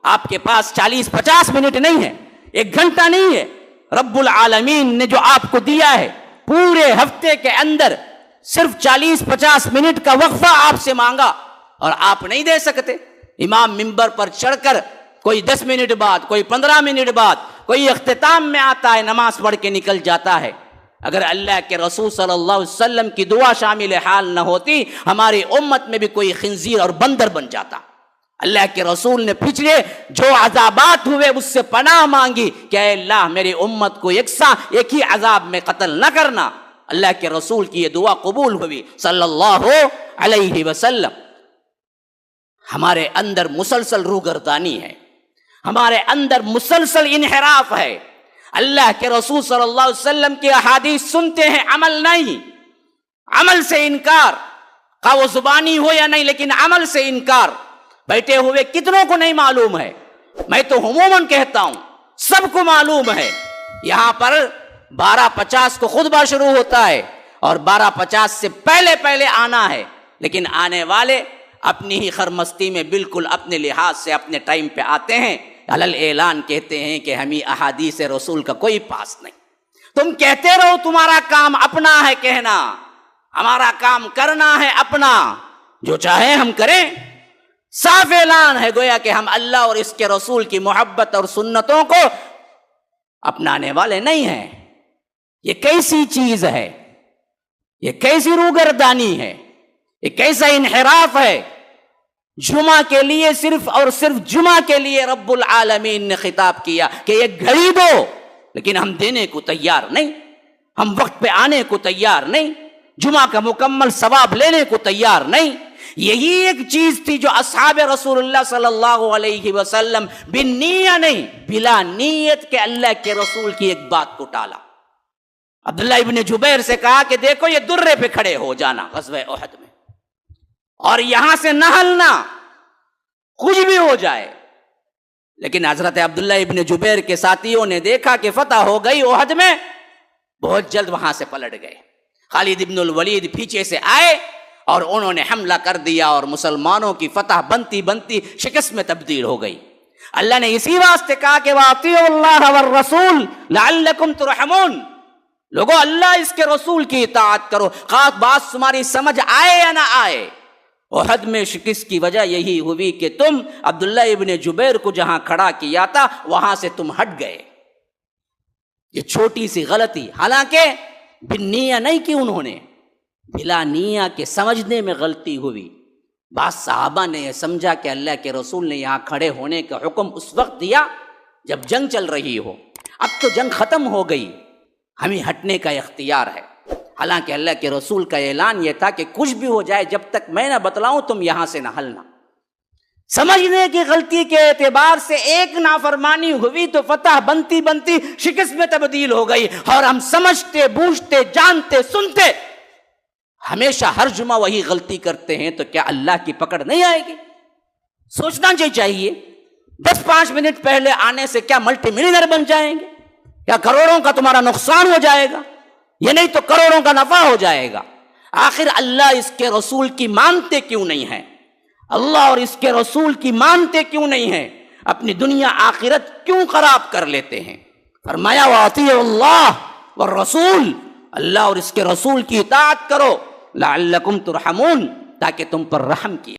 آپ کے پاس 40-50 منٹ نہیں ہے، 1 گھنٹہ نہیں ہے. رب العالمین نے جو آپ کو دیا ہے پورے ہفتے کے اندر صرف 40-50 منٹ کا وقفہ آپ سے مانگا اور آپ نہیں دے سکتے. امام منبر پر چڑھ کر کوئی 10 منٹ بعد، کوئی 15 منٹ بعد، کوئی اختتام میں آتا ہے، نماز پڑھ کے نکل جاتا ہے. اگر اللہ کے رسول صلی اللہ علیہ وسلم کی دعا شامل حال نہ ہوتی، ہماری امت میں بھی کوئی خنزیر اور بندر بن جاتا. اللہ کے رسول نے پچھلے جو عذابات ہوئے اس سے پناہ مانگی کہ اے اللہ میری امت کو یکساں ایک ہی عذاب میں قتل نہ کرنا. اللہ کے رسول کی یہ دعا قبول ہوئی صلی اللہ علیہ وسلم. ہمارے اندر مسلسل روگردانی ہے، ہمارے اندر مسلسل انحراف ہے. اللہ کے رسول صلی اللہ علیہ وسلم کی احادیث سنتے ہیں، عمل نہیں، عمل سے انکار، خواہ وہ زبانی ہو یا نہیں، لیکن عمل سے انکار. بیٹھے ہوئے کتنوں کو نہیں معلوم ہے؟ میں تو عموماً کہتا ہوں سب کو معلوم ہے. یہاں پر 12:50 کو خطبہ شروع ہوتا ہے اور 12:50 سے پہلے آنا ہے، لیکن آنے والے اپنی ہی خرمستی میں بالکل اپنے لحاظ سے اپنے ٹائم پہ آتے ہیں. علل اعلان کہتے ہیں کہ ہمیں احادیث رسول کا کوئی پاس نہیں. تم کہتے رہو تمہارا کام اپنا ہے کہنا، ہمارا کام کرنا ہے اپنا، جو چاہے ہم کریں. صاف اعلان ہے گویا کہ ہم اللہ اور اس کے رسول کی محبت اور سنتوں کو اپنانے والے نہیں ہیں. یہ کیسی چیز ہے؟ یہ کیسی روگردانی ہے؟ یہ کیسا انحراف ہے؟ جمعہ کے لیے صرف اور صرف جمعہ کے لیے رب العالمین نے خطاب کیا کہ یہ گھڑی دو، لیکن ہم دینے کو تیار نہیں، ہم وقت پہ آنے کو تیار نہیں، جمعہ کا مکمل ثواب لینے کو تیار نہیں. یہی ایک چیز تھی جو اصحاب رسول اللہ صلی اللہ علیہ وسلم بالنیہ نہیں، بلا نیت کے اللہ کے رسول کی ایک بات کو ٹالا. عبداللہ ابن جبیر سے کہا کہ دیکھو یہ درے پہ کھڑے ہو جانا غزوہ احد میں، اور یہاں سے نہ ہلنا، کچھ بھی ہو جائے. لیکن حضرت عبداللہ ابن جبیر کے ساتھیوں نے دیکھا کہ فتح ہو گئی احد میں، بہت جلد وہاں سے پلٹ گئے. خالد ابن الولید پیچھے سے آئے اور انہوں نے حملہ کر دیا اور مسلمانوں کی فتح بنتی بنتی شکست میں تبدیل ہو گئی. اللہ نے اسی واسطے کہا کہ وَأَطِيعُوا اللَّهَ وَالرَّسُولَ لَعَلَّكُمْ تُرْحَمُونَ. لوگوں اللہ اس کے رسول کی اطاعت کرو، خواہ بات تمہاری سمجھ آئے یا نہ آئے. احد میں شکست کی وجہ یہی ہوئی کہ تم عبداللہ ابن جبیر کو جہاں کھڑا کیا تھا وہاں سے تم ہٹ گئے. یہ چھوٹی سی غلطی، حالانکہ بالنیہ نہیں کی انہوں نے، بلا نیہ کے سمجھنے میں غلطی ہوئی. بعض صحابہ نے یہ سمجھا کہ اللہ کے رسول نے یہاں کھڑے ہونے کا حکم اس وقت دیا جب جنگ چل رہی ہو، اب تو جنگ ختم ہو گئی، ہمیں ہٹنے کا اختیار ہے. حالانکہ اللہ کے رسول کا اعلان یہ تھا کہ کچھ بھی ہو جائے جب تک میں نہ بتلاؤں تم یہاں سے نہ ہلنا. سمجھنے کی غلطی کے اعتبار سے ایک نافرمانی ہوئی تو فتح بنتی بنتی شکست میں تبدیل ہو گئی. اور ہم سمجھتے بوجھتے جانتے سنتے ہمیشہ ہر جمعہ وہی غلطی کرتے ہیں، تو کیا اللہ کی پکڑ نہیں آئے گی؟ سوچنا چاہیے. 10-5 منٹ پہلے آنے سے کیا ملٹی ملینئر بن جائیں گے؟ کیا کروڑوں کا تمہارا نقصان ہو جائے گا؟ یہ نہیں تو کروڑوں کا نفع ہو جائے گا. آخر اللہ اس کے رسول کی مانتے کیوں نہیں ہیں؟ اللہ اور اس کے رسول کی مانتے کیوں نہیں ہیں؟ اپنی دنیا آخرت کیوں خراب کر لیتے ہیں؟ فرمایا وَأَطِيعُوا اللَّهَ وَالرَّسُولَ، اللہ اور اس کے رسول کی اطاعت کرو، لعلکم ترحمون، تاکہ تم پر رحم کیا